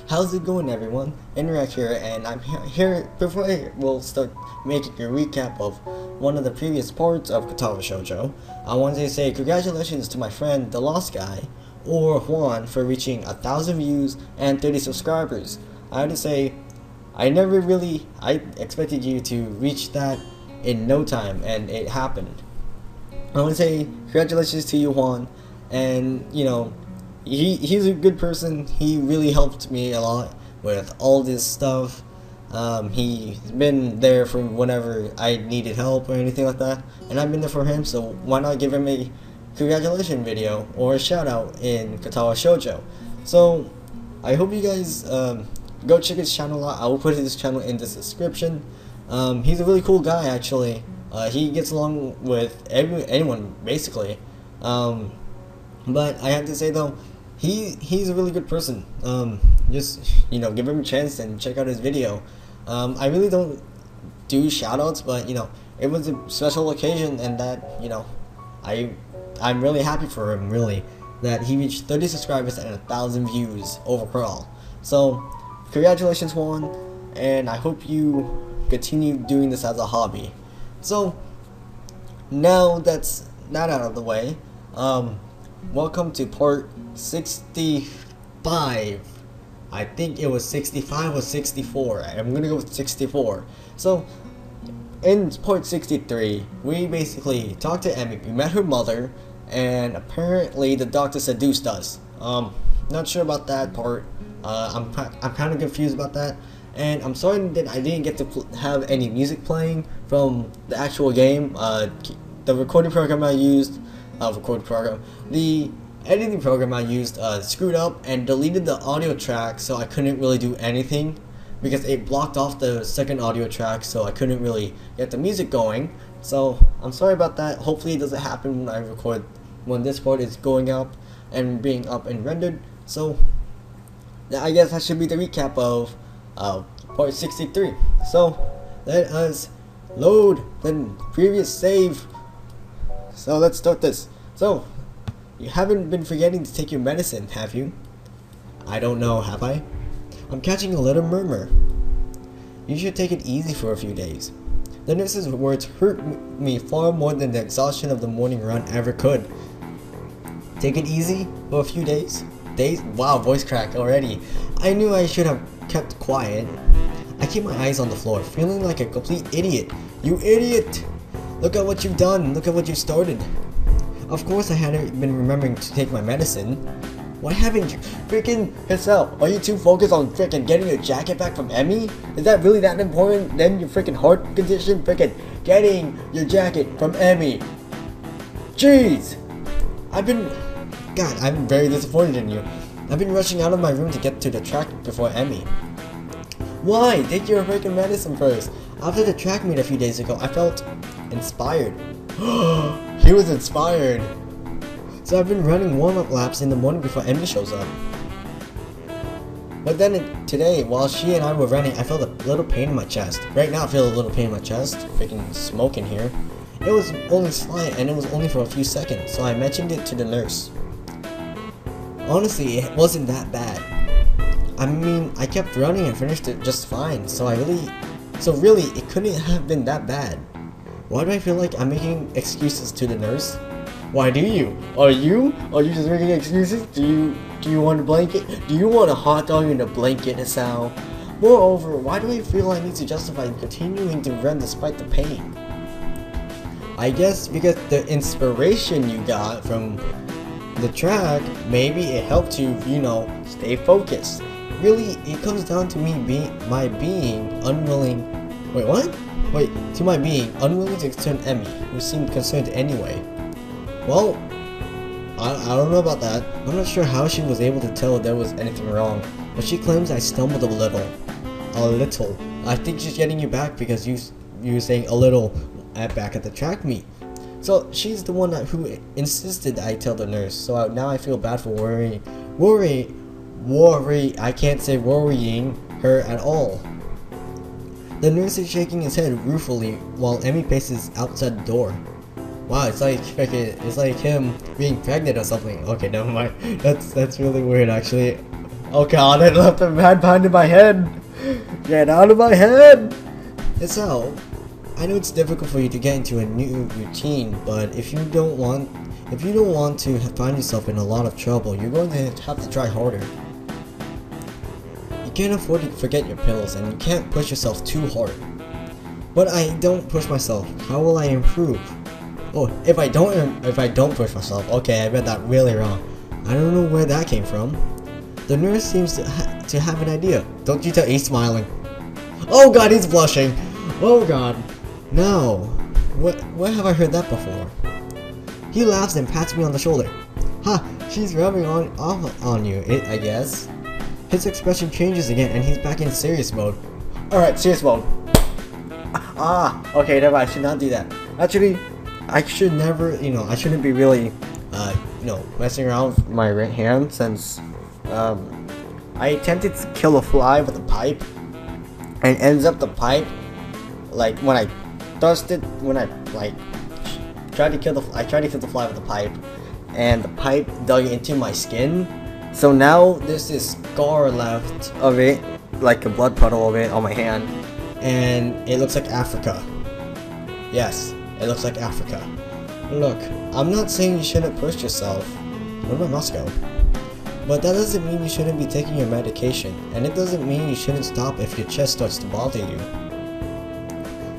How's it going, everyone? Interact here, and I'm here before we'll start making a recap of one of the previous parts of Katawa Shoujo. I wanted to say congratulations to my friend the Lost Guy, or Juan, for reaching 1,000 views and 30 subscribers. I have to say, I expected you to reach that in no time, and it happened. I want to say congratulations to you, Juan, and he's a good person. He really helped me a lot with all this stuff. He's been there for whenever I needed help or anything like that, and I've been there for him, so why not give him a congratulations video or a shout out in Katawa Shoujo. So I hope you guys go check his channel out. I will put his channel in the description. He's a really cool guy, actually. He gets along with anyone basically, but I have to say though, he's a really good person. Just give him a chance and check out his video. I really don't do shoutouts, but it was a special occasion, and that I'm really happy for him, really, that he reached 30 subscribers and 1,000 views overall. So congratulations, Juan, and I hope you continue doing this as a hobby. So now that's that out of the way, welcome to part 65. I think it was 65 or 64. I'm gonna go with 64. So in part 63, we basically talked to Emmy. We met her mother, and apparently the doctor seduced us. Not sure about that part. I'm kind of confused about that, and I'm sorry that I didn't get to have any music playing from the actual game. The recording program I used, the editing program I used screwed up and deleted the audio track, so I couldn't really do anything because it blocked off the second audio track, so I couldn't really get the music going. So I'm sorry about that. Hopefully it doesn't happen when this part is going up and being up and rendered. So I guess that should be the recap of part 63. So let us load the previous save. So let's start this. So you haven't been forgetting to take your medicine, have you? I don't know, have I? I'm catching a little murmur. You should take it easy for a few days. The nurse's words hurt me far more than the exhaustion of the morning run ever could. Take it easy for a few days? Days? Wow, voice crack already. I knew I should have kept quiet. I keep my eyes on the floor, feeling like a complete idiot. You idiot! Look at what you've done. Look at what you've started. Of course I hadn't been remembering to take my medicine. Why haven't you? Freaking Hisao, are you too focused on freaking getting your jacket back from Emmy? Is that really that important than your freaking heart condition? Freaking getting your jacket from Emmy. Jeez! I'm very disappointed in you. I've been rushing out of my room to get to the track before Emmy. Why? Take your freaking medicine first. After the track meet a few days ago, I felt inspired. He was inspired. So I've been running warm-up laps in the morning before Emmy shows up. But then today, while she and I were running, I felt a little pain in my chest. Right now I feel a little pain in my chest. Freaking smoke in here. It was only slight, and it was only for a few seconds, so I mentioned it to the nurse. Honestly, it wasn't that bad. I mean, I kept running and finished it just fine, so really, it couldn't have been that bad. Why do I feel like I'm making excuses to the nurse? Why do you? Are you just making excuses? Do you want a blanket? Do you want a hot dog in a blanket, Hisao? Moreover, why do I feel I need to justify continuing to run despite the pain? I guess because the inspiration you got from the track, maybe it helped you, stay focused. Really, it comes down to my being unwilling to turn Emmy, who seemed concerned anyway. Well, I don't know about that. I'm not sure how she was able to tell there was anything wrong, but she claims I stumbled a little. I think she's getting you back because you were saying a little back at the track meet. So she's the one who insisted I tell the nurse. So now I feel bad for I can't say worrying her at all. The nurse is shaking his head ruefully while Emmy paces outside the door. Wow, it's like him being pregnant or something. Okay, never mind. That's really weird, actually. Oh god, I left the hand behind my head! Get out of my head! So, I know it's difficult for you to get into a new routine, but if you don't want to find yourself in a lot of trouble, you're going to have to try harder. You can't afford to forget your pills, and you can't push yourself too hard. But I don't push myself. How will I improve? Oh, if I don't push myself. Okay, I read that really wrong. I don't know where that came from. The nurse seems to have an idea. Don't you tell? He's smiling. Oh god, he's blushing. Oh god. No. Where have I heard that before? He laughs and pats me on the shoulder. Ha! She's rubbing off on you, I guess. His expression changes again, and he's back in serious mode. Alright, serious mode. Okay, never mind. I should not do that. Actually, I should never, I shouldn't be really, messing around with my right hand since, I attempted to kill a fly with a pipe, and ends up the pipe, like, when I tried to kill the fly with a pipe, and the pipe dug into my skin, so now there's this scar left of it, like a blood puddle of it on my hand, and it looks like Africa. Yes, it looks like Africa. Look, I'm not saying you shouldn't push yourself. Where'd my mouse go? But that doesn't mean you shouldn't be taking your medication, and it doesn't mean you shouldn't stop if your chest starts to bother you.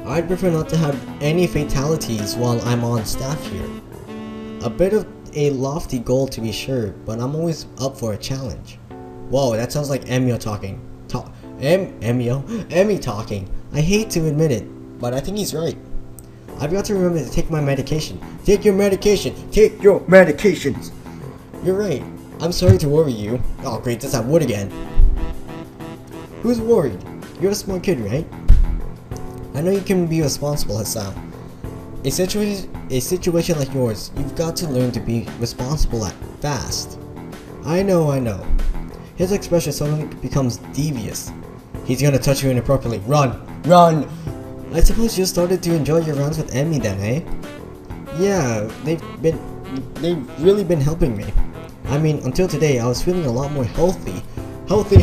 I'd prefer not to have any fatalities while I'm on staff here. A bit of a lofty goal to be sure, but I'm always up for a challenge. Whoa, that sounds like Emmy talking. Emmy talking. I hate to admit it, but I think he's right. I've got to remember to take my medication. Take your medication. Take your medications. You're right. I'm sorry to worry you. Oh great, that's that wood again. Who's worried? You're a smart kid, right? I know you can be responsible, Hisao. A situation like yours, you've got to learn to be responsible at fast. I know. His expression suddenly becomes devious. He's gonna touch you inappropriately. Run! Run! I suppose you started to enjoy your rounds with Emmy then, eh? Yeah, they've really been helping me. I mean, until today, I was feeling a lot more healthy. Healthy.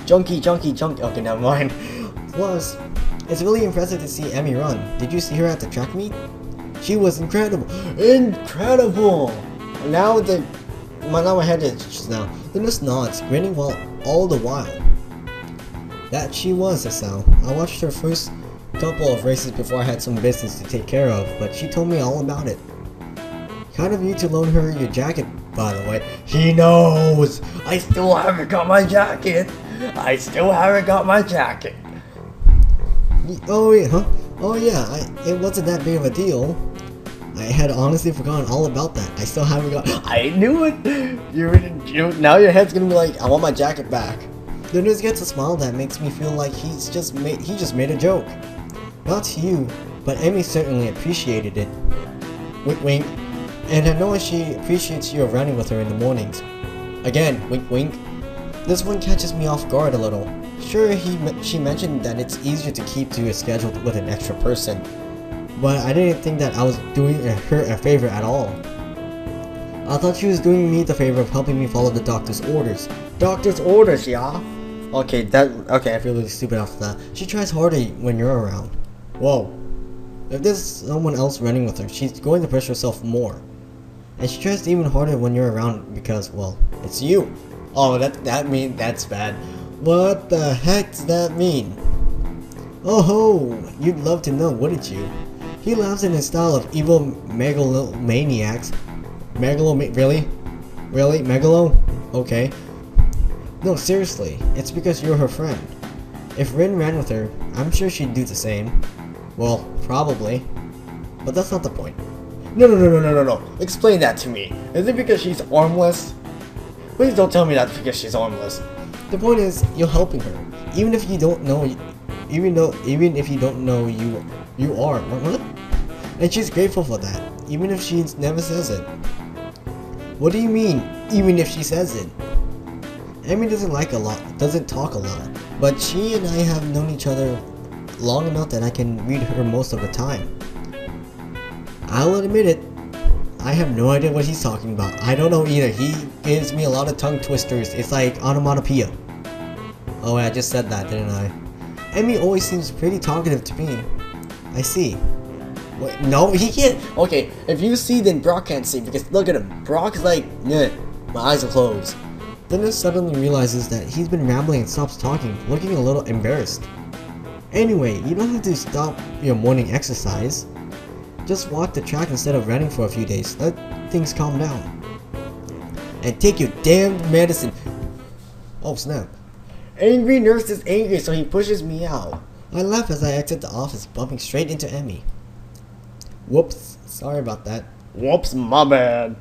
Junkie. Okay, never mind. Plus, it's really impressive to see Emmy run. Did you see her at the track meet? She was incredible. Incredible! Now my head itches now. The nurse nods, grinning all the while. That she was, Hisao. I watched her first couple of races before I had some business to take care of, but she told me all about it. Kind of you to loan her your jacket, by the way. He knows! I still haven't got my jacket! Oh yeah, huh? Oh yeah, it wasn't that big of a deal. I had honestly forgotten all about that. I still haven't got. I knew it. Now your head's gonna be like, I want my jacket back. The nurse gets a smile that makes me feel like he just made a joke. Not to you, but Emmy certainly appreciated it. Wink, wink. And I know she appreciates you running with her in the mornings. Again, wink, wink. This one catches me off guard a little. Sure, she mentioned that it's easier to keep to a schedule with an extra person, but I didn't think that I was doing her a favor at all. I thought she was doing me the favor of helping me follow the doctor's orders. Doctor's orders, yeah? Okay, I feel really stupid after that. She tries harder when you're around. Whoa. If there's someone else running with her, she's going to push herself more. And she tries even harder when you're around because, well, it's you. Oh, that's bad. What the heck does that mean? Oh ho, you'd love to know, wouldn't you? He laughs in his style of evil megalomaniacs. Really? Megalo? Okay. No, seriously, it's because you're her friend. If Rin ran with her, I'm sure she'd do the same. Well, probably. But that's not the point. No. Explain that to me. Is it because she's armless? Please don't tell me that's because she's armless. The point is, you're helping her, even if you don't know, you are. What? And she's grateful for that, even if she never says it. What do you mean, even if she says it? Emmy doesn't talk a lot, but she and I have known each other long enough that I can read her most of the time. I'll admit it. I have no idea what he's talking about. I don't know either. He gives me a lot of tongue twisters. It's like onomatopoeia. Oh, I just said that, didn't I? Emmy always seems pretty talkative to me. I see. Wait, no, he can't. Okay, if you see, then Brock can't see, because look at him. Brock is like, yeah, my eyes are closed. Then he suddenly realizes that he's been rambling and stops talking, looking a little embarrassed. Anyway, you don't have to stop your morning exercise. Just walk the track instead of running for a few days. Let things calm down. And take your damn medicine. Oh snap. Angry nurse is angry, so he pushes me out. I laugh as I exit the office, bumping straight into Emmy. Whoops, sorry about that. Whoops, my bad.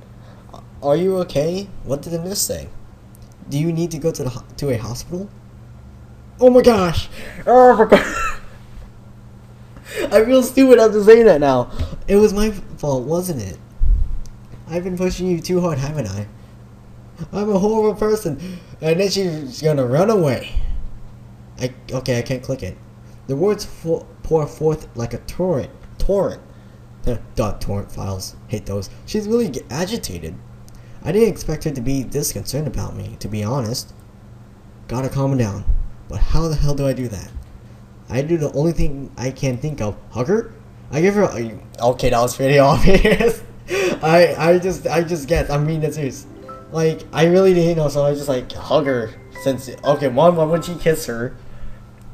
Are you okay? What did the nurse say? Do you need to go to a hospital? Oh my gosh! Oh my god! I feel stupid after saying that now. It was my fault, wasn't it? I've been pushing you too hard, haven't I? I'm a horrible person, and then she's gonna run away. Okay, I can't click it. The words pour forth like a torrent. Torrent files. Hate those. She's really agitated. I didn't expect her to be this concerned about me, to be honest. Gotta calm her down. But how the hell do I do that? I do the only thing I can think of. Hug her? I give her okay, that was pretty obvious. I just guessed. I'm being serious. Like, I really didn't know, so I just like hug her. Since, okay, 1, why would she kiss her?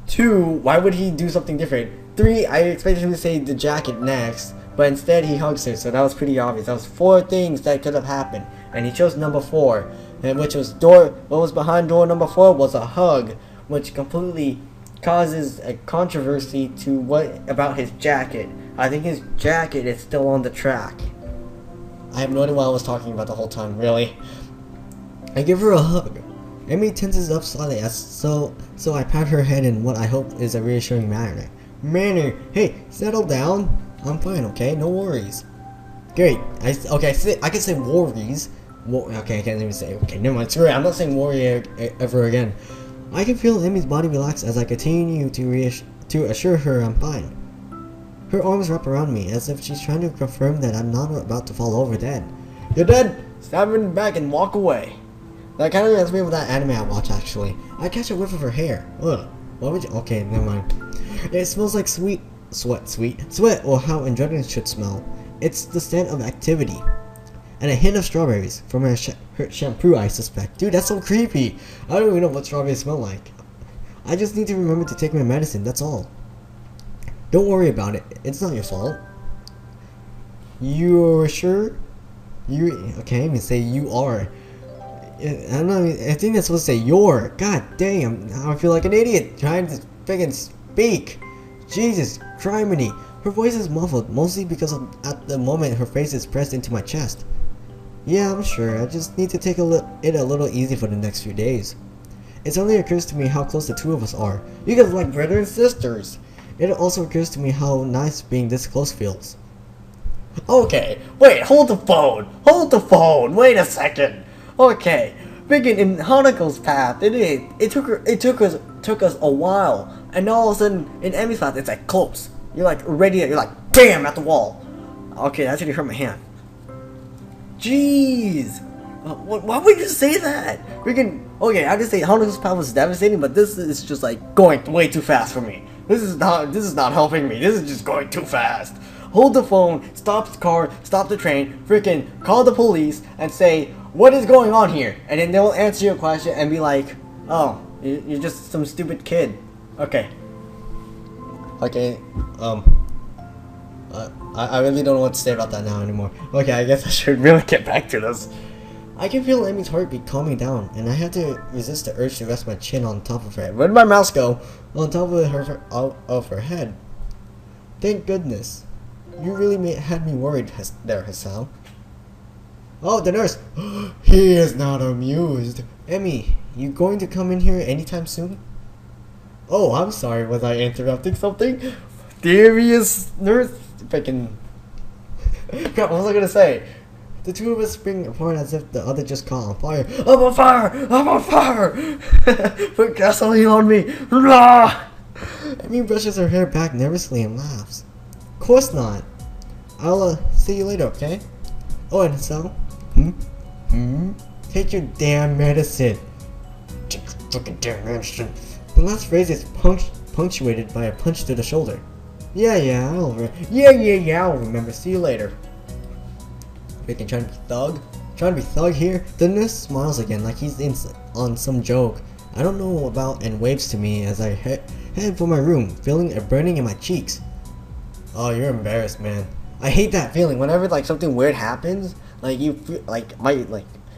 2, why would he do something different? 3, I expected him to say the jacket next, but instead he hugs her, so that was pretty obvious. That was 4 things that could have happened, and he chose number 4, and which was what was behind door number 4 was a hug, which completely causes a controversy to what about his jacket. I think his jacket is still on the track. I have no idea what I was talking about the whole time, really. I give her a hug. Emmy tenses up slightly so I pat her head in what I hope is a reassuring manner. Hey, settle down. I'm fine, okay? No worries. Great. I can say worries. Okay, I can't even say. Okay, never mind. Screw it. I'm not saying worry ever again. I can feel Emmy's body relax as I continue to assure her I'm fine. Her arms wrap around me as if she's trying to confirm that I'm not about to fall over dead. You're dead! Stab her in the back and walk away. That kind of reminds me of that anime I watch, actually. I catch a whiff of her hair. Ugh. Why would you? Okay, never mind. It smells like sweat, or how androgynes should smell. It's the scent of activity. And a hint of strawberries from her shampoo, I suspect. Dude, that's so creepy. I don't even know what strawberries smell like. I just need to remember to take my medicine, that's all. Don't worry about it. It's not your fault. You're sure? Okay, I'm gonna say you are. I don't know, I think that's supposed to say you're. God damn, now I feel like an idiot trying to freaking speak. Jesus, criminy. Her voice is muffled, mostly because at the moment her face is pressed into my chest. Yeah, I'm sure. I just need to take it a little easy for the next few days. It suddenly occurs to me how close the two of us are. You guys are like brother and sisters. It also occurs to me how nice being this close feels. Okay, wait, hold the phone, wait a second. Okay, freaking in Hanukkah's path, it took us a while, and all of a sudden in Emmy's path it's like close. You're like ready, you're like BAM at the wall. Okay, that actually hurt my hand. Jeez, why would you say that? Freaking okay, I just say Hanukkah's path was devastating, but this is just like going way too fast for me. This is not helping me. This is just going too fast. Hold the phone, stop the car, stop the train, freaking call the police and say, what is going on here? And then they'll answer your question and be like, oh, you're just some stupid kid. Okay. Okay, I really don't know what to say about that now anymore. Okay, I guess I should really get back to this. I can feel Emmy's heartbeat calming down, and I had to resist the urge to rest my chin on top of her head. Where did my mouse go? On top of her head. Thank goodness. You really had me worried there, Hisao. Oh, the nurse! He is not amused. Emmy, you going to come in here anytime soon? Oh, I'm sorry, was I interrupting something? Serious nurse? Freaking... Crap, what was I gonna say? The two of us spring apart as if the other just caught on fire. I'm on fire! I'm on fire! Put gasoline on me! Emmy brushes her hair back nervously and laughs. Of course not. I'll see you later, okay? Oh, and so? Take your damn medicine. Take your fucking damn medicine. The last phrase is punctuated by a punch to the shoulder. Yeah, I'll remember. See you later. Freaking trying to be thug? Trying to be thug here? The nurse smiles again like he's on some joke I don't know about and waves to me as I head for my room, feeling a burning in my cheeks. Oh, you're embarrassed, man. I hate that feeling whenever like something weird happens. Like you feel like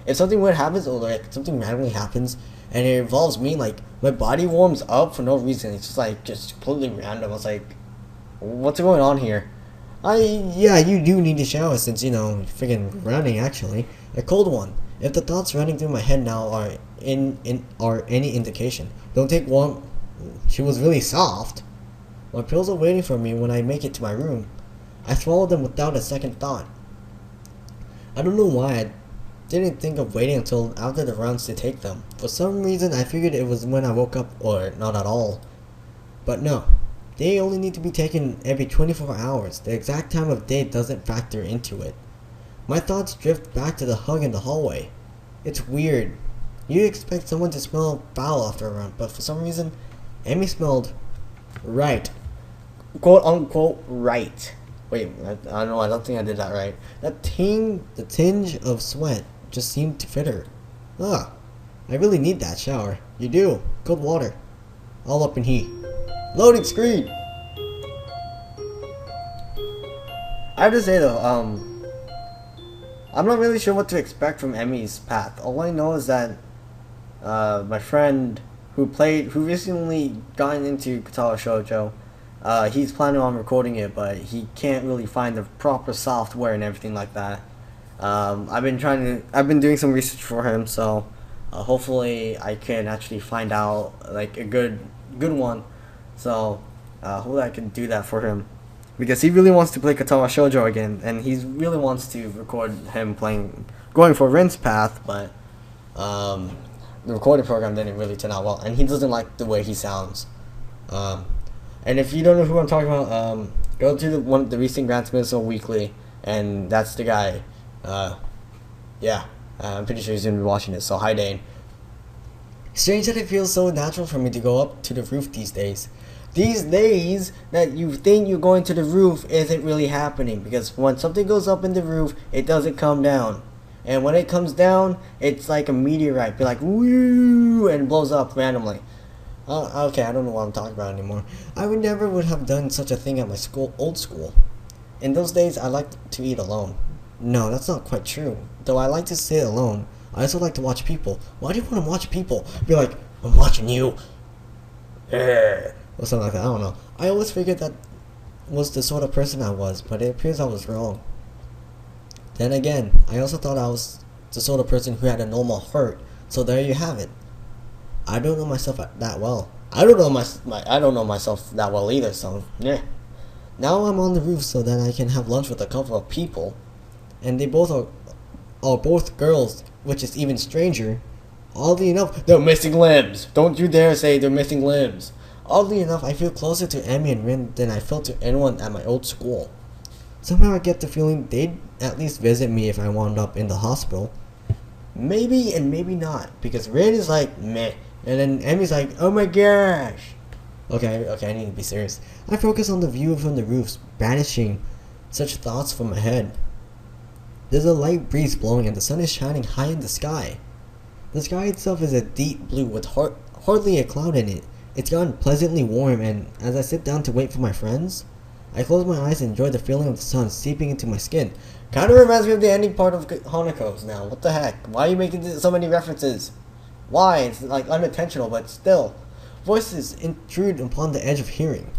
if something weird happens or like something randomly happens and it involves me, like my body warms up for no reason. It's just completely random. I was like, what's going on here? Yeah, you do need to shower since, you know, freaking running actually. A cold one. If the thoughts running through my head now are any indication. Don't take one. She was really soft. My pills are waiting for me when I make it to my room. I swallowed them without a second thought. I don't know why I didn't think of waiting until after the rounds to take them. For some reason I figured it was when I woke up or not at all. But no. They only need to be taken every 24 hours. The exact time of day doesn't factor into it. My thoughts drift back to the hug in the hallway. It's weird. You'd expect someone to smell foul after a run, but for some reason, Emmy smelled right. Quote unquote right. Wait, I don't know, I don't think I did that right. The tinge of sweat just seemed to fit her. I really need that shower. You do. Cold water. All up in heat. Loading screen! I have to say though, I'm not really sure what to expect from Emmy's path. All I know is that my friend who recently got into Katawa Shoujo, he's planning on recording it, but he can't really find the proper software and everything like that. I've been doing some research for him, so hopefully I can actually find out like a good one. So hopefully I can do that for him, because he really wants to play Katawa Shoujo again, and he really wants to record him going for Rin's path, but the recording program didn't really turn out well, and he doesn't like the way he sounds. And if you don't know who I'm talking about, go to the recent Grand Smithsonian Weekly, and that's the guy. Yeah, I'm pretty sure he's gonna be watching this. So hi, Dane. Strange that it feels so natural for me to go up to the roof these days. These days that you think you're going to the roof isn't really happening, because when something goes up in the roof, it doesn't come down. And when it comes down, it's like a meteorite. Be like, woo, and blows up randomly. Okay, I don't know what I'm talking about anymore. I would never have done such a thing at my old school. In those days, I liked to eat alone. No, that's not quite true. Though I like to sit alone, I also like to watch people. Why do you want to watch people? Be like, I'm watching you. Or something like that, I don't know. I always figured that was the sort of person I was, but it appears I was wrong. Then again, I also thought I was the sort of person who had a normal heart, so there you have it. I don't know myself that well. I don't know myself that well either, so yeah. Now I'm on the roof so that I can have lunch with a couple of people, and they both are both girls, which is even stranger. Oddly enough, they're missing limbs. Don't you dare say they're missing limbs. Oddly enough, I feel closer to Emmy and Rin than I felt to anyone at my old school. Somehow I get the feeling they'd at least visit me if I wound up in the hospital. Maybe and maybe not, because Rin is like, meh, and then Emmy's like, oh my gosh. Okay, I need to be serious. I focus on the view from the roofs, banishing such thoughts from my head. There's a light breeze blowing and the sun is shining high in the sky. The sky itself is a deep blue with hardly a cloud in it. It's gotten pleasantly warm, and as I sit down to wait for my friends, I close my eyes and enjoy the feeling of the sun seeping into my skin. Kind of reminds me of the ending part of Hanako's now. What the heck? Why are you making so many references? Why? It's like unintentional, but still. Voices intrude upon the edge of hearing.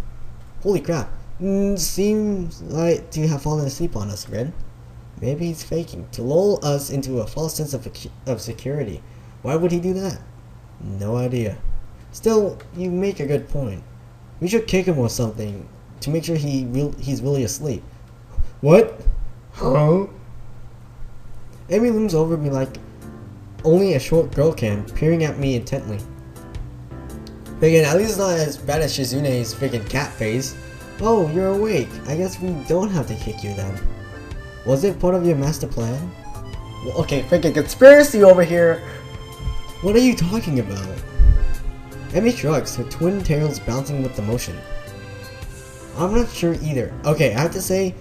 Holy crap. Seems like to have fallen asleep on us, Rin. Maybe he's faking, to lull us into a false sense of security. Why would he do that? No idea. Still, you make a good point. We should kick him or something to make sure he's really asleep. What? Huh? Emmy looms over me like only a short girl can, peering at me intently. Friggin', at least it's not as bad as Shizune's freaking cat face. Oh, you're awake. I guess we don't have to kick you then. Was it part of your master plan? Well, okay, freaking conspiracy over here! What are you talking about? Emmy shrugs, her twin tails bouncing with the motion. I'm not sure either. Okay, I have to say,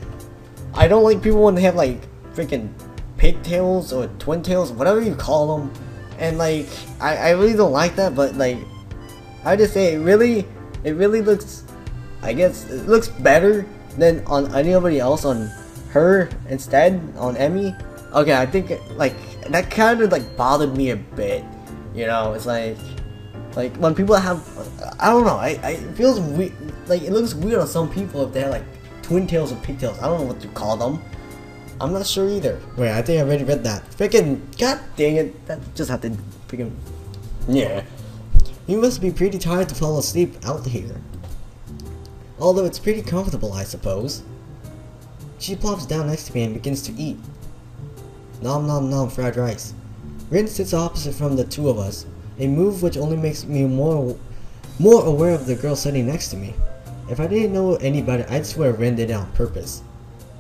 I don't like people when they have like freaking pigtails or twin tails, whatever you call them. And like, I really don't like that, but like, I have to say, it really looks, I guess, it looks better than on anybody else on her instead, on Emmy. Okay, I think like, that kind of like bothered me a bit. You know, it's like when people have, I don't know, it feels weird, like it looks weird on some people if they have like twin tails or pigtails. I don't know what to call them. I'm not sure either. Wait, I think I already read that. Freaking, god dang it, that just had to freaking, yeah. You must be pretty tired to fall asleep out here. Although it's pretty comfortable, I suppose. She plops down next to me and begins to eat. Nom nom nom fried rice. Rin sits opposite from the two of us, a move which only makes me more aware of the girl sitting next to me. If I didn't know any better, I'd swear Rin did it on purpose.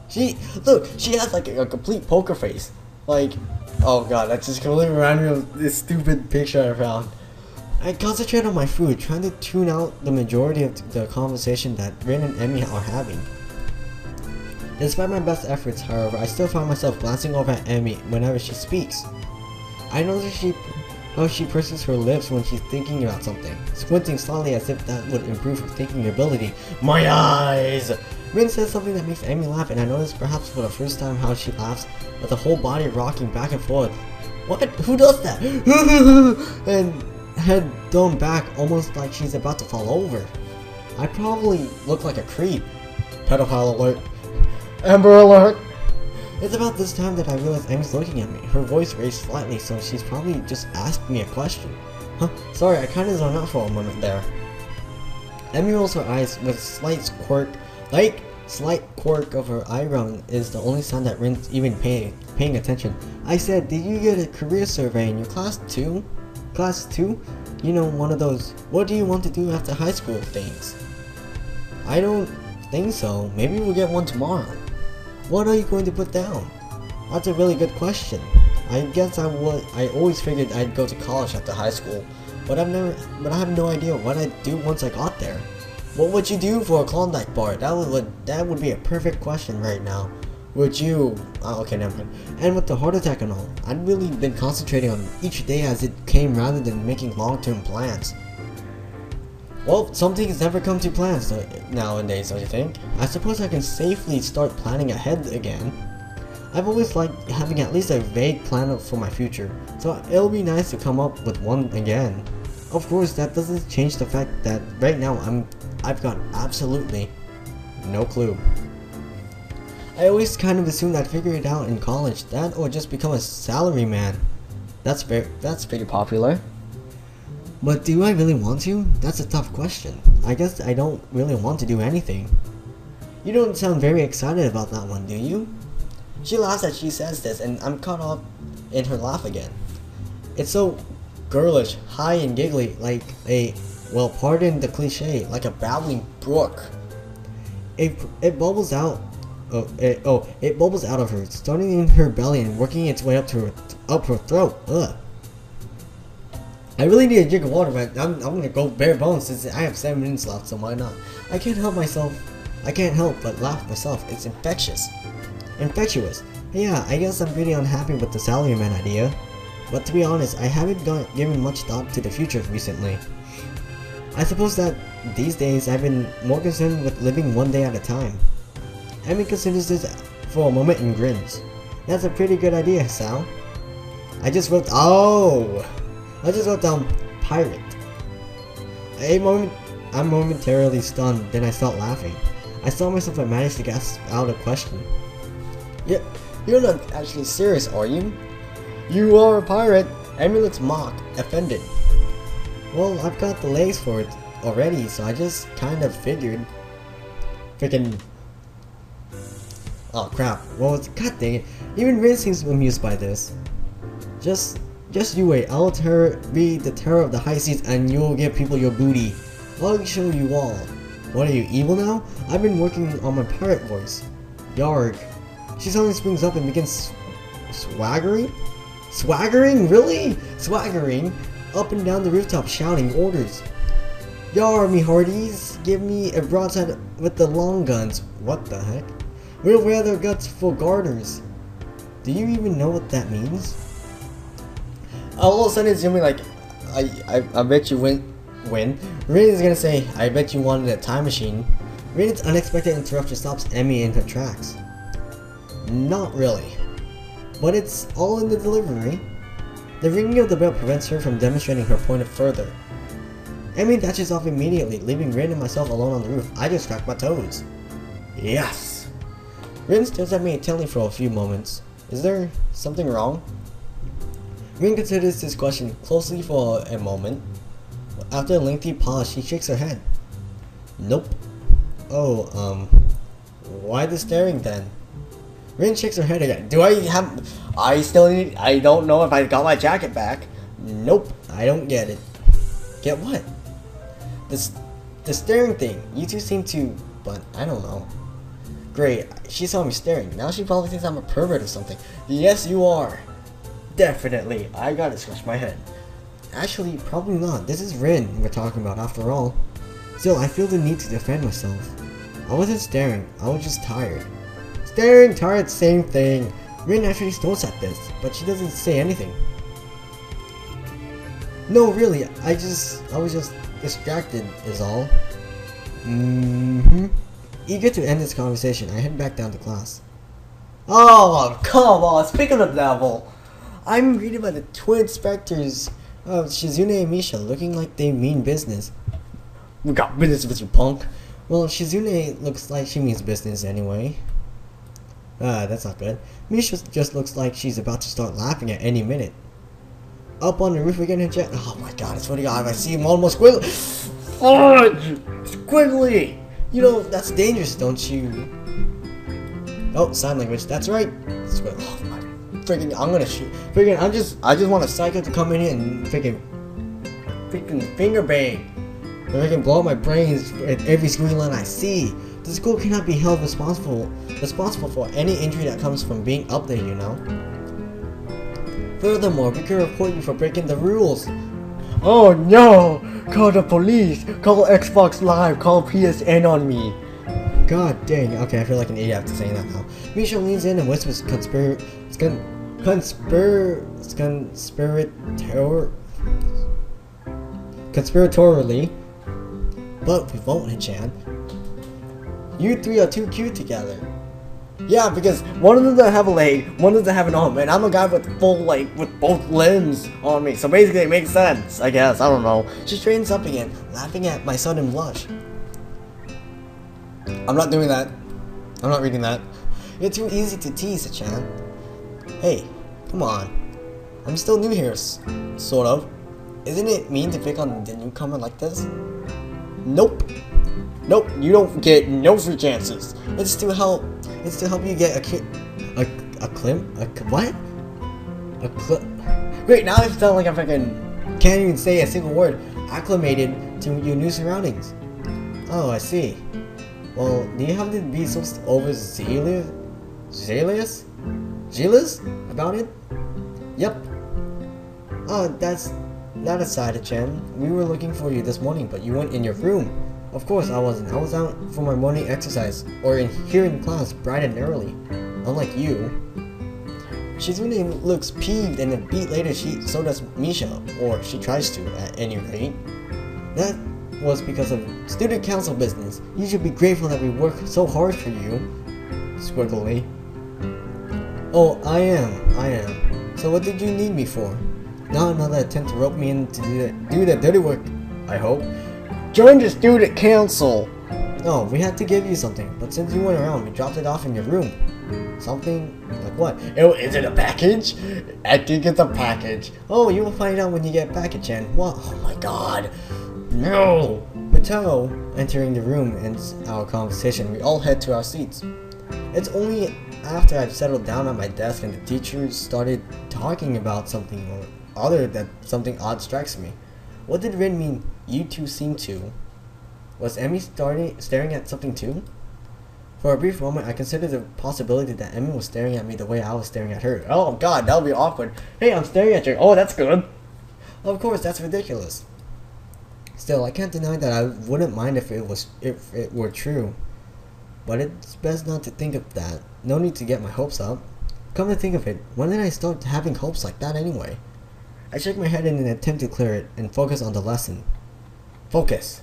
She has like a complete poker face. Like, oh god, that just completely reminded me of this stupid picture I found. I concentrate on my food, trying to tune out the majority of the conversation that Rin and Emmy are having. Despite my best efforts, however, I still find myself glancing over at Emmy whenever she speaks. I notice how she purses her lips when she's thinking about something, squinting slightly as if that would improve her thinking ability. My eyes! Rin says something that makes Emmy laugh, and I notice perhaps for the first time how she laughs with the whole body rocking back and forth. What? Who does that? And head thrown back almost like she's about to fall over. I probably look like a creep. Pedophile alert. Amber alert! It's about this time that I realize Emmy's looking at me. Her voice raised slightly, so she's probably just asked me a question. Huh? Sorry, I kinda zoned out for a moment there. Emmy rolls her eyes with a slight quirk of her eyebrow is the only sign that Rin's even paying attention. I said, did you get a career survey in your class 2? Class 2? You know, one of those, what do you want to do after high school things? I don't think so. Maybe we'll get one tomorrow. What are you going to put down? That's a really good question. I guess I always figured I'd go to college after high school, but I have no idea what I'd do once I got there. What would you do for a Klondike bar? That would be a perfect question right now. Would you? Oh, okay, never mind. And with the heart attack and all, I'd really been concentrating on each day as it came rather than making long-term plans. Well, some things never come to plans nowadays, don't you think? I suppose I can safely start planning ahead again. I've always liked having at least a vague plan for my future, so it'll be nice to come up with one again. Of course, that doesn't change the fact that right now I've got absolutely no clue. I always kind of assumed I'd figure it out in college, that or just become a salaryman. That's pretty popular. But do I really want to? That's a tough question. I guess I don't really want to do anything. You don't sound very excited about that one, do you? She laughs as she says this, and I'm caught up in her laugh again. It's so girlish, high and giggly, like a, well, pardon the cliche, like a babbling brook. It bubbles out. It bubbles out of her, starting in her belly and working its way up her throat. Ugh. I really need a drink of water, but I'm gonna go bare bones since I have 7 minutes left, so why not? I can't help but laugh myself. It's infectious. Infectious. Yeah, I guess I'm pretty unhappy with the salaryman idea. But to be honest, I haven't given much thought to the future recently. I suppose that these days I've been more concerned with living one day at a time. Emmy considers this for a moment and grins. That's a pretty good idea, Sal. I just wrote down pirate. I'm momentarily stunned, then I start laughing. I saw myself and managed to gasp out a question. Yeah, you're not actually serious, are you? You are a pirate. Emmy looks mocked, offended. Well, I've got the legs for it already, so I just kind of figured. Freaking. Oh crap. Well, god dang it. Even Rin seems amused by this. Just you wait. I'll be the terror of the high seas and you'll give people your booty. I'll show you all. What are you, evil now? I've been working on my pirate voice. Yarg. She suddenly springs up and begins swaggering? Swaggering? Really? Swaggering up and down the rooftop shouting orders. Yar, me hearties, give me a broadside with the long guns. What the heck? We'll wear their guts for garters. Do you even know what that means? All of a sudden it's gonna be like, I bet you win. Rin is gonna say, I bet you wanted a time machine. Rin's unexpected interruption stops Emmy in her tracks. Not really. But it's all in the delivery. The ringing of the bell prevents her from demonstrating her point further. Emmy dashes off immediately, leaving Rin and myself alone on the roof. I just cracked my toes. Yes! Rin stares at me intently for a few moments. Is there something wrong? Rin considers this question closely for a moment. After a lengthy pause, she shakes her head. Nope. Oh, why the staring then? Rin shakes her head again. I don't know if I got my jacket back. Nope, I don't get it. Get what? The staring thing. You two seem to, but I don't know. Great, she saw me staring. Now she probably thinks I'm a pervert or something. Yes, you are. Definitely. I gotta scratch my head. Actually, probably not. This is Rin we're talking about after all. Still, I feel the need to defend myself. I wasn't staring. I was just tired. Staring, tired, same thing. Rin actually snorts at this, but she doesn't say anything. No, really, I was just distracted is all. Eager to end this conversation, I head back down to class. Oh, come on, speaking of the devil, I'm greeted by the twin inspectors of Shizune and Misha, looking like they mean business. We got business with you, punk. Well, Shizune looks like she means business anyway. That's not good. Misha just looks like she's about to start laughing at any minute. Up on the roof again and jet. Oh my god, I swear to god, I see him almost squiggly. Fudge! Squiggly! You know, that's dangerous, don't you? Oh, sign language, that's right. Squiggly. Oh my freaking, I'm gonna shoot. Freaking, I just want a psycho to come in here and freaking finger bang. Or I can blow up my brains at every screen line I see. The school cannot be held responsible for any injury that comes from being up there, you know? Furthermore, we can report you for breaking the rules. Oh no! Call the police! Call Xbox Live! Call PSN on me! God dang, okay, I feel like an idiot after saying that now. Misha leans in and whispers conspiratorially. But we won't, Hichan. You three are too cute together. Yeah, because one of them doesn't have a leg, one doesn't have an arm, and I'm a guy with with both limbs on me. So basically it makes sense, I guess, I don't know. She straightens up again, laughing at my sudden blush. I'm not doing that. I'm not reading that. You're too easy to tease, Hichan. Hey, come on. I'm still new here, sort of. Isn't it mean to pick on the newcomer like this? Nope. Nope, you don't get no free chances. It's to help you get Great, now I sound like I fucking can't even say a single word. Acclimated to your new surroundings. Oh, I see. Well, do you have to be so overzealous about it? Yep. Oh, that aside, Chan. We were looking for you this morning, but you weren't in your room. Of course I wasn't. I was out for my morning exercise, or here in class, bright and early. Unlike you. Shizune looks peeved, and a beat later so does Misha, or she tries to, at any rate. That was because of student council business. You should be grateful that we worked so hard for you. Squiggly. Oh, I am. So what did you need me for? Not another attempt to rope me in to do that dirty work, I hope. Join the student council! Oh, we had to give you something, but since you weren't around, we dropped it off in your room. Something? Like what? Oh, is it a package? I think it's a package. Oh, you will find out when you get back, Chan. What? Oh my god. No! Mateo, entering the room, ends our conversation. We all head to our seats. It's only after I've settled down at my desk and the teachers started talking about something or other that something odd strikes me. What did Rin mean, you two seem to? Was Emmy staring at something too? For a brief moment, I considered the possibility that Emmy was staring at me the way I was staring at her. Oh god, that would be awkward. Hey, I'm staring at you. Oh, that's good. Of course, that's ridiculous. Still, I can't deny that I wouldn't mind if it were true. But it's best not to think of that. No need to get my hopes up. Come to think of it, when did I start having hopes like that anyway? I shook my head in an attempt to clear it and focus on the lesson. Focus.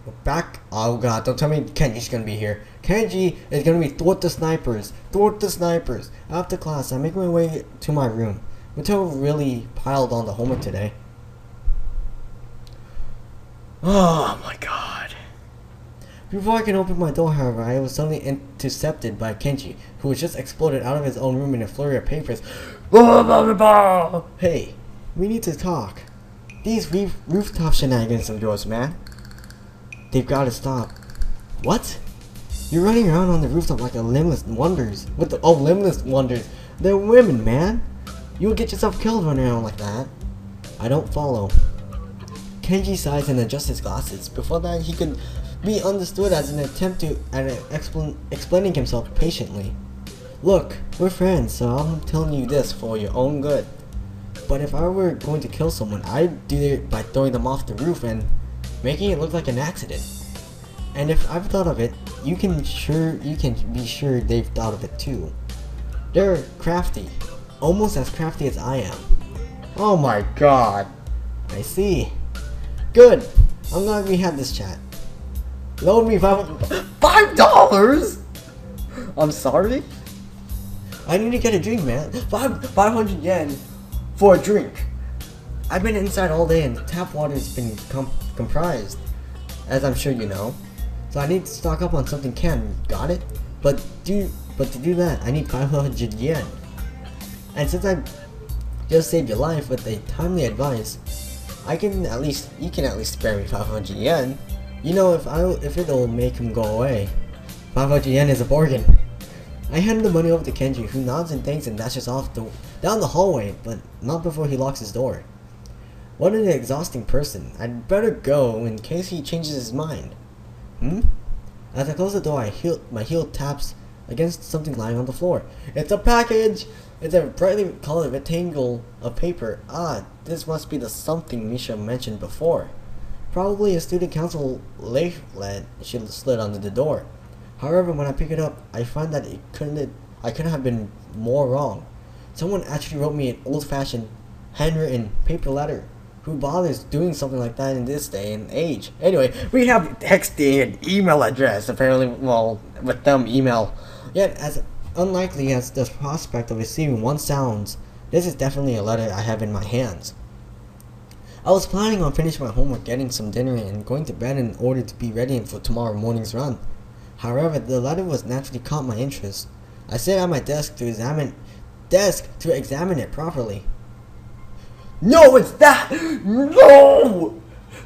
We're back. Oh god, don't tell me Kenji's gonna be here. Kenji is gonna be thwart the snipers. Thwart the snipers. After class, I make my way to my room. Mateo really piled on the homework today. Oh my god. Before I can open my door, however, I was suddenly intercepted by Kenji, who had just exploded out of his own room in a flurry of papers. Hey, we need to talk. These rooftop shenanigans of yours, man. They've got to stop. What? You're running around on the rooftop like a limbless wonders. What the? Oh, limbless wonders. They're women, man. You'll get yourself killed running around like that. I don't follow. Kenji sighs and adjusts his glasses. Before that, he could be understood as an attempt at explaining himself patiently. Look, we're friends, so I'm telling you this for your own good. But if I were going to kill someone, I'd do it by throwing them off the roof and making it look like an accident. And if I've thought of it, you can be sure they've thought of it too. They're crafty, almost as crafty as I am. Oh my god. I see. Good. I'm glad we had this chat. Loan me $5. I'm sorry. I need to get a drink, man. 500 yen for a drink. I've been inside all day and the tap water's been comprised, as I'm sure you know. So I need to stock up on something canned. Got it? But to do that, I need 500 yen. And since I just saved your life with a timely advice, you can at least spare me 500 yen. You know, if it'll make him go away. 500 yen is a bargain. I hand the money over to Kenji, who nods and thanks and dashes off down the hallway, but not before he locks his door. What an exhausting person. I'd better go in case he changes his mind. As I close the door, my heel taps against something lying on the floor. It's a package! It's a brightly colored rectangle of paper. Ah, this must be the something Misha mentioned before. Probably a student council leaflet she slid under the door. However, when I pick it up, I find that I couldn't have been more wrong. Someone actually wrote me an old-fashioned, handwritten paper letter. Who bothers doing something like that in this day and age? Anyway, we have texting and email address, apparently, well, with them email. Yet, as unlikely as the prospect of receiving one sounds, this is definitely a letter I have in my hands. I was planning on finishing my homework, getting some dinner, and going to bed in order to be ready for tomorrow morning's run. However, the letter was naturally caught my interest. I sat at my desk to examine it properly. No, it's that! No!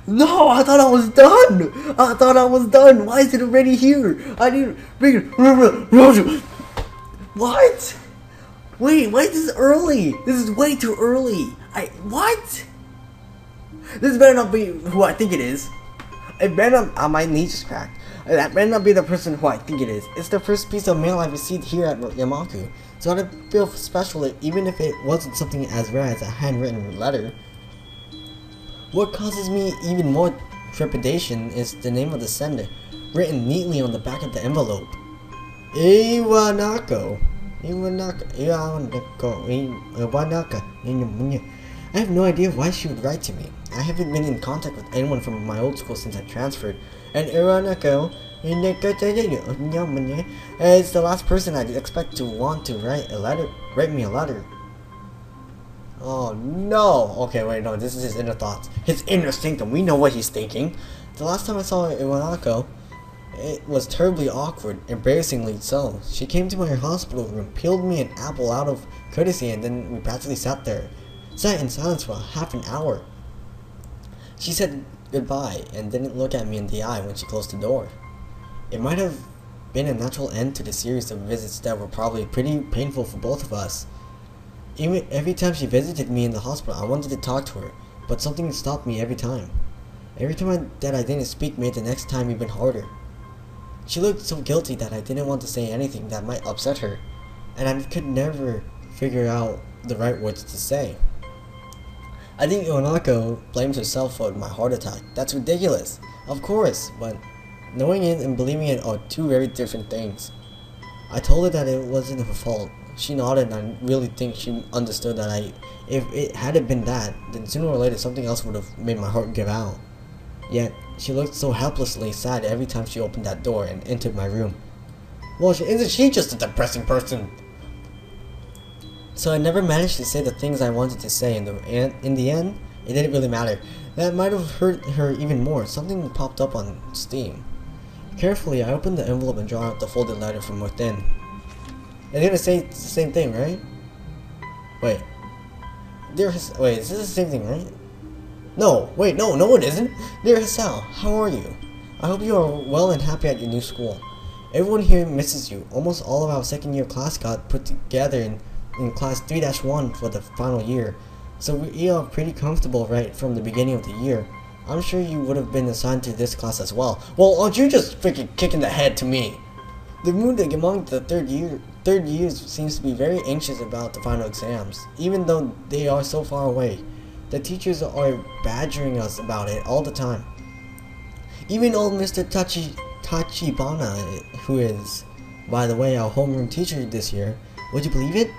No, I thought I was done! Why is it already here? I need to bring it. What? Wait, this is early! This is way too early! What? This better not be who I think it is. It better not, my knee just cracked. That better not be the person who I think it is. It's the first piece of mail I've received here at Yamaku, so I'd feel special even if it wasn't something as rare as a handwritten letter. What causes me even more trepidation is the name of the sender, written neatly on the back of the envelope. Iwanaka. I have no idea why she would write to me. I haven't been in contact with anyone from my old school since I transferred, and Iwanaka is the last person I'd expect to want to write me a letter. Oh no! Okay, wait, no, this is his inner thoughts. His inner sanctum, we know what he's thinking. The last time I saw Iwanaka, it was terribly awkward, embarrassingly so. She came to my hospital room, peeled me an apple out of courtesy, and then we practically sat in silence for half an hour. She said goodbye and didn't look at me in the eye when she closed the door. It might have been a natural end to the series of visits that were probably pretty painful for both of us. Every time she visited me in the hospital, I wanted to talk to her, but something stopped me every time. Every time that I didn't speak made the next time even harder. She looked so guilty that I didn't want to say anything that might upset her, and I could never figure out the right words to say. I think Onako blamed herself for my heart attack. That's ridiculous. Of course, but knowing it and believing it are two very different things. I told her that it wasn't her fault. She nodded, and I really think she understood that if it hadn't been that, then sooner or later something else would have made my heart give out. Yet, she looked so helplessly sad every time she opened that door and entered my room. Well, isn't she just a depressing person? So I never managed to say the things I wanted to say, and in the end, it didn't really matter. That might have hurt her even more. Something popped up on Steam. Carefully, I opened the envelope and drew out the folded letter from within. It's gonna say the same thing, right? Wait. Wait, is this the same thing, right? No, wait, no it isn't. Dear Hisao, how are you? I hope you are well and happy at your new school. Everyone here misses you. Almost all of our second year class got put together in class 3-1 for the final year, so we are pretty comfortable right from the beginning of the year. I'm sure you would have been assigned to this class as well. Well, aren't you just freaking kicking the head to me? The mood among the third years seems to be very anxious about the final exams, even though they are so far away. The teachers are badgering us about it all the time. Even old Mr. Tachibana, who is, by the way, our homeroom teacher this year, would you believe it?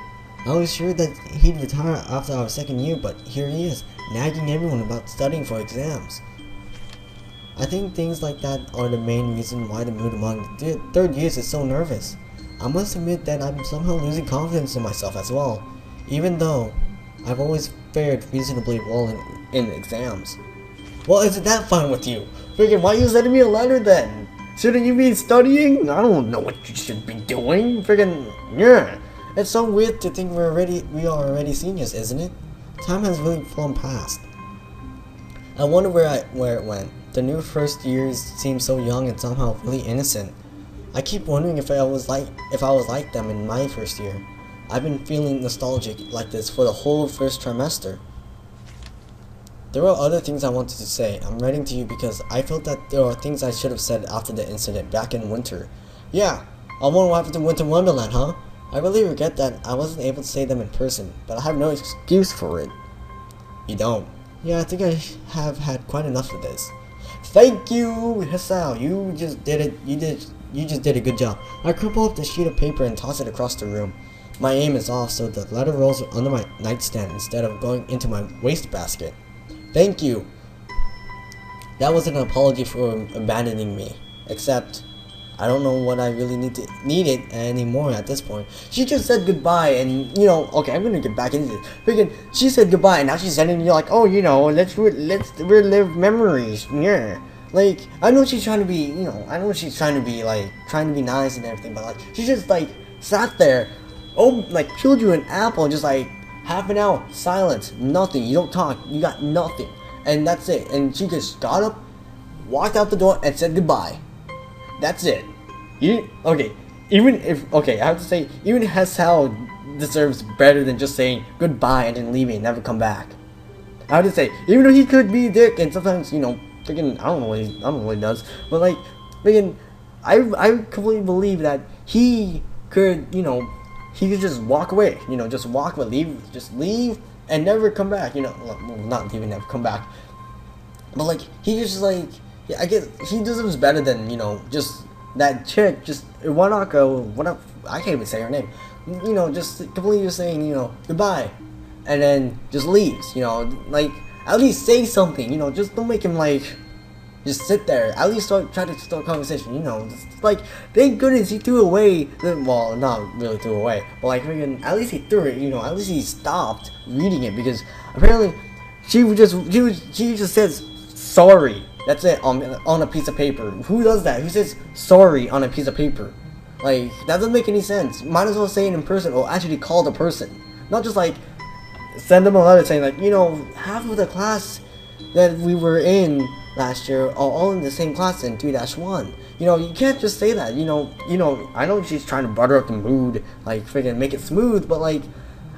I was sure that he'd retire after our second year, but here he is, nagging everyone about studying for exams. I think things like that are the main reason why the mood among the third years is so nervous. I must admit that I'm somehow losing confidence in myself as well, even though I've always fared reasonably well in exams. Well, isn't that fine with you? Freaking, why are you sending me a letter then? Shouldn't you be studying? I don't know what you should be doing. Freaking, yeah. It's so weird to think we are already seniors, isn't it? Time has really flown past. I wonder where it went. The new first years seem so young and somehow really innocent. I keep wondering if I was like them in my first year. I've been feeling nostalgic like this for the whole first trimester. There are other things I wanted to say. I'm writing to you because I felt that there are things I should have said after the incident back in winter. Yeah, I wonder what happened to Winter Wonderland, huh? I really regret that I wasn't able to say them in person, but I have no excuse for it. You don't? Yeah, I think I have had quite enough of this. Thank you, Hisao. You just did it. You just did a good job. I crumple up the sheet of paper and toss it across the room. My aim is off, so the letter rolls under my nightstand instead of going into my wastebasket. Thank you. That wasn't an apology for abandoning me, except I don't know what I really need it anymore at this point. She just said goodbye, and okay, I'm gonna get back into this. Freaking, she said goodbye, and now she's sending you like, oh, let's relive memories. Yeah, like I know she's trying to be, I know she's trying to be nice and everything, but like she just like sat there, peeled you an apple, and just like half an hour silence, nothing. You don't talk, you got nothing, and that's it. And she just got up, walked out the door, and said goodbye. That's it. I have to say, even Hisao deserves better than just saying goodbye and then leaving and never come back. I have to say, even though he could be a dick and sometimes, freaking, I don't know what he does, but like, freaking, I completely believe that he could, he could just walk away, just walk away, leave and never come back, well, not leave and never come back, but like, he just like, yeah, I guess he deserves better than, just that chick, just Wanako, I can't even say her name, just completely just saying, goodbye, and then just leaves, like, at least say something, just don't make him, like, just sit there, at least try to start a conversation, just, like, thank goodness he threw away, well, not really threw away, but, like, at least he threw it, at least he stopped reading it, because apparently, she just says, sorry. That's it, on a piece of paper. Who does that? Who says sorry on a piece of paper? Like, that doesn't make any sense. Might as well say it in person or actually call the person. Not just like, send them a letter saying like, half of the class that we were in last year are all in the same class in 3-1. You can't just say that, I know she's trying to butter up the mood, like, freaking make it smooth, but like,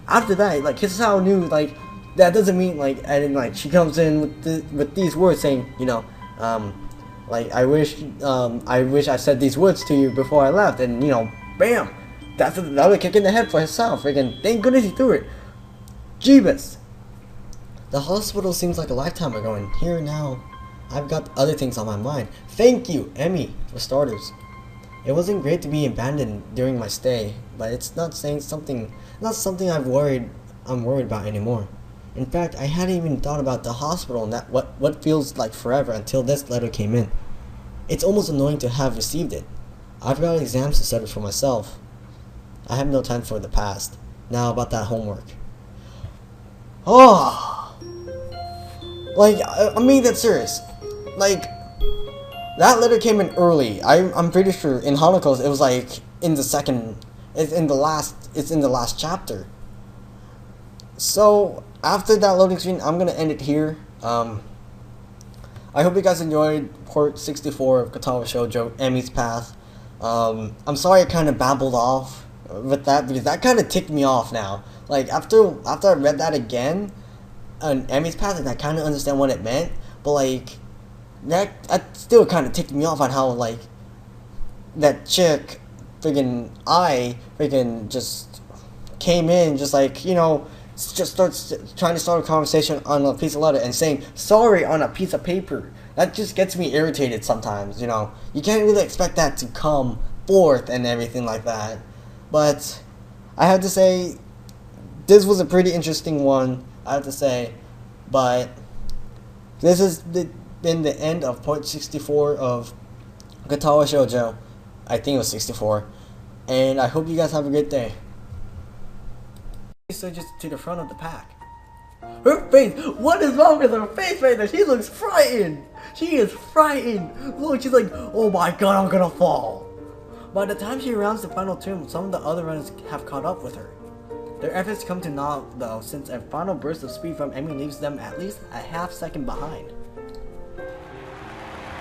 after that, like, Hisao knew, like, that doesn't mean, like, and then, like, she comes in with these words saying, Like, I wish I said these words to you before I left, and you know, bam, that's another kick in the head for Hisao. Freaking, thank goodness he threw it. Jeebus. The hospital seems like a lifetime ago, and here now, I've got other things on my mind. Thank you, Emmy, for starters. It wasn't great to be abandoned during my stay, but it's not something I'm worried about anymore. In fact, I hadn't even thought about the hospital and that what feels like forever until this letter came in. It's almost annoying to have received it. I've got exams to study for myself. I have no time for the past. Now about that homework. Oh, like I'm being that serious. Like, that letter came in early. I'm pretty sure in Hanako's it was like in the second. It's in the last chapter. So after that loading screen, I'm gonna end it here. I hope you guys enjoyed part 64 of Katawa Shoujo, Emmy's Path. I'm sorry I kind of babbled off with that because that kind of ticked me off now. Like after I read that again, on Emmy's Path, and I kind of understand what it meant, but like that still kind of ticked me off on how like that chick freaking just came in, just like, you know, just starts trying to start a conversation on a piece of letter and saying sorry on a piece of paper. That just gets me irritated sometimes, you know. You can't really expect that to come forth and everything like that. But I have to say, this was a pretty interesting one, I have to say. But this has been the end of part 64 of Katawa Shoujo. I think it was 64. And I hope you guys have a good day. So just to the front of the pack. Her face! What is wrong with her face right now? She looks frightened! She is frightened! Look, she's like, oh my god, I'm gonna fall! By the time she rounds the final turn, some of the other runners have caught up with her. Their efforts come to naught though, since a final burst of speed from Emmy leaves them at least a half second behind.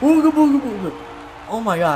Oh my god.